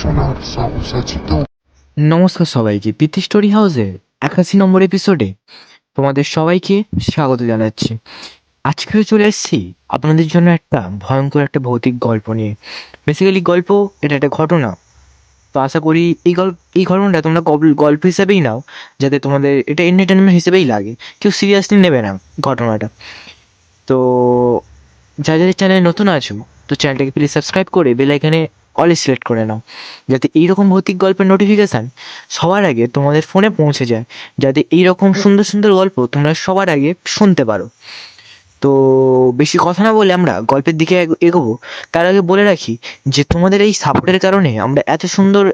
শোনার সাহস আছে তো? নমস্কার সবাইকে, প্রীতি স্টোরি হাউসের 81 নম্বর এপিসোডে তোমাদের সবাইকে স্বাগত জানাচ্ছি। আজকে চলে এসেছি আপনাদের জন্য একটা ভয়ঙ্কর একটা ভৌতিক গল্প নিয়ে। বেসিক্যালি গল্প, এটা একটা ঘটনা। তো আশা করি এই ঘটনাটা তোমরা গল্প হিসেবেই নাও, যাতে তোমাদের এটা এন্টারটেনমেন্ট হিসেবেই লাগে, কেউ সিরিয়াসলি নেবে না ঘটনাটা। তো যাদের চ্যানেলে নতুন আছো, তো চ্যানেলটাকে প্লিজ সাবস্ক্রাইব করে বেল আইকনে অল সিলেক্ট করে নাও, যাতে এইরকম ভৌতিক গল্পের নোটিফিকেশান সবার আগে তোমাদের ফোনে পৌঁছে যায়, যাতে এইরকম সুন্দর সুন্দর গল্প তোমরা সবার আগে শুনতে পারো। তো বেশি কথা না বলে আমরা গল্পের দিকে এগোবো। তার আগে বলে রাখি যে তোমাদের এই সাপোর্টের কারণে আমরা এত সুন্দর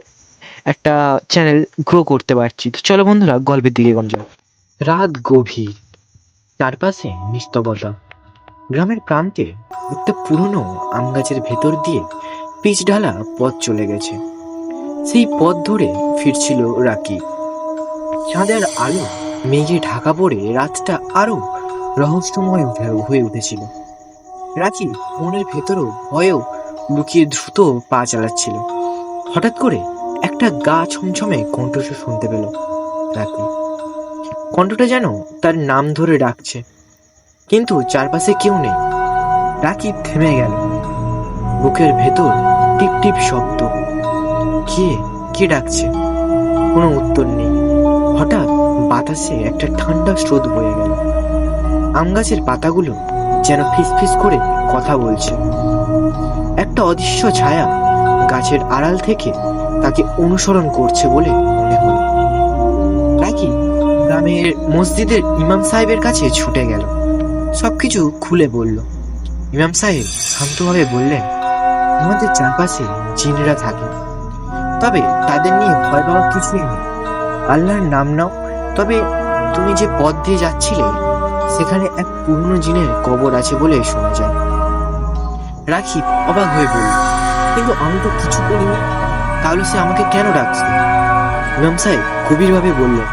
একটা চ্যানেল গ্রো করতে পারছি। তো চলো বন্ধুরা, গল্পের দিকে এগোনো যাক। রাত গভীর, চারপাশে নিস্তব্ধতা। গ্রামের প্রান্তে একটা পুরনো আম গাছের ভেতর দিয়ে পিচ ঢালা পথ চলে গেছে। সেই পথ ধরে ফিরছিল রাকি। চাঁদের আলো মেঘে ঢাকা পড়ে রাতটা আরো রহস্যময় হয়ে উঠেছিল। রাকি মনের ভেতরও ভয়েও লুকিয়ে দ্রুত পা চালাচ্ছিল। হঠাৎ করে একটা গা ছমছমে কণ্ঠস্বর শুনতে পেল রাকি। কণ্ঠটা যেন তার নাম ধরে ডাকছে, কিন্তু চারপাশে কেউ নেই। রাকিব থেমে গেল। বুকের ভেতর টিপ টিপ শব্দ। কে কে ডাকছে? কোনো উত্তর নেই। হঠাৎ বাতাসে একটা ঠান্ডা স্রোত বয়ে গেল। আম গাছের পাতাগুলো যেন ফিসফিস করে কথা বলছে। একটা অদৃশ্য ছায়া গাছের আড়াল থেকে তাকে অনুসরণ করছে বলে মনে হলো। রাকি গ্রামের মসজিদের ইমাম সাহেবের কাছে ছুটে গেল। সবকিছু খুলে বলল। ইমাম সাহেব শান্তভাবে বললেন, আমাদের চারপাশে জিনরা থাকে, তবে তাদের নিয়ে ভয় পাওয়ার কিছুই নেই। আল্লাহর নাম নাও। তবে তুমি যে পথ দিয়ে যাচ্ছিলে, সেখানে এক পুরনো জিনের কবর আছে বলে শোনা যায়। রাকিব অবাক হয়ে বলল, কিন্তু আমি তো কিছু করিনি, তাহলে সে আমাকে কেন ডাকছে? ইমাম সাহেব গভীরভাবে বললেন,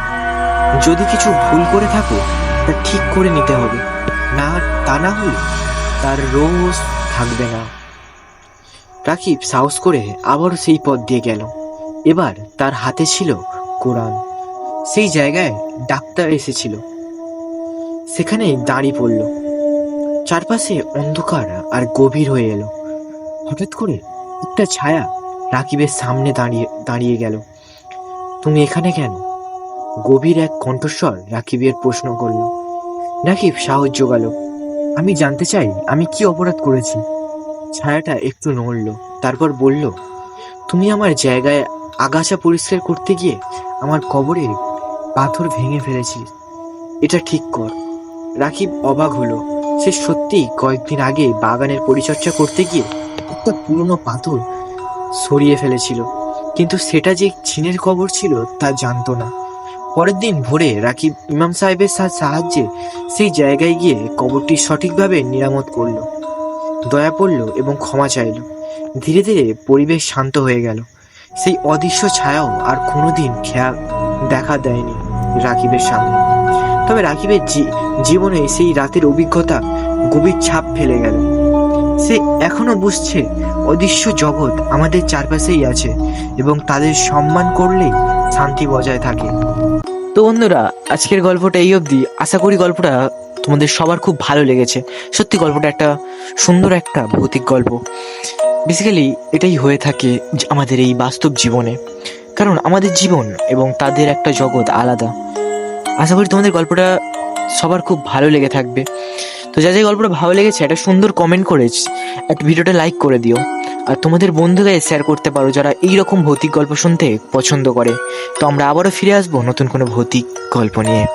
যদি কিছু ভুল করে থাকো তা ঠিক করে নিতে হবে, তা না হলে তার রোজ থাকবে না। রাকিব সাহস করে আবারও সেই পথ দিয়ে গেল। এবার তার হাতে ছিল কোরআন। সেই জায়গায় ডাক্তার এসেছিল, সেখানে দাঁড়িয়ে পড়ল। চারপাশে অন্ধকার আর গভীর হয়ে এলো। হঠাৎ করে একটা ছায়া রাকিবের সামনে দাঁড়িয়ে গেল। তুমি এখানে কেন? গভীর এক কণ্ঠস্বর রাকিবের প্রশ্ন করল। রাকিব সাহস জোগাল, আমি জানতে চাই আমি কি অপরাধ করেছি। ছায়াটা একটু নড়ল, তারপর বলল, তুমি আমার জায়গায় আগাছা পরিষ্কার করতে গিয়ে আমার কবরে পাথর ভেঙে ফেলেছিস, এটা ঠিক কর। রাকিব অবাক হলো। সে সত্যিই কয়েকদিন আগে বাগানের পরিচর্যা করতে গিয়ে একটা পুরনো পাথর সরিয়ে ফেলেছিল, কিন্তু সেটা যে জিনের কবর ছিল তা জানতো না। পরের দিন ভোরে রাকিব ইমাম সাহেবের সাহায্যে সেই জায়গায় গিয়ে কবরটি সঠিকভাবে মেরামত করলো। দয়া পড়ল এবং ক্ষমা চাইল। ধীরে ধীরে পরিবেশ শান্ত হয়ে গেল। সেই অদৃশ্য ছায়াও আর কোনোদিন দেখা দেয়নি রাকিবের সামনে। তবে রাকিবের জীবনে সেই রাতের অভিজ্ঞতা গভীর ছাপ ফেলে গেল। সে এখনো বুঝছে অদৃশ্য জগৎ আমাদের চারপাশেই আছে এবং তাদের সম্মান করলেই শান্তি বজায় থাকে। তো বন্ধুরা, আজকের গল্পটা এই অবধি। আশা করি গল্পটা তোমাদের সবার খুব ভালো লেগেছে। সত্যি গল্পটা একটা সুন্দর একটা ভৌতিক গল্প। বেসিক্যালি এটাই হয়ে থাকে আমাদের এই বাস্তব জীবনে, কারণ আমাদের জীবন এবং তাদের একটা জগৎ আলাদা। আশা করি তোমাদের গল্পটা সবার খুব ভালো লেগে থাকবে। তো যাদের গল্পটা ভালো লেগেছে, একটা সুন্দর কমেন্ট করে একটা ভিডিওটা লাইক করে দিও। আর তোমাদের বন্ধুদের শেয়ার করতে পারো যারা এইরকম ভৌতিক গল্প শুনতে পছন্দ করে। তো আমরা আবারও ফিরে আসবো নতুন কোনো ভৌতিক গল্প নিয়ে।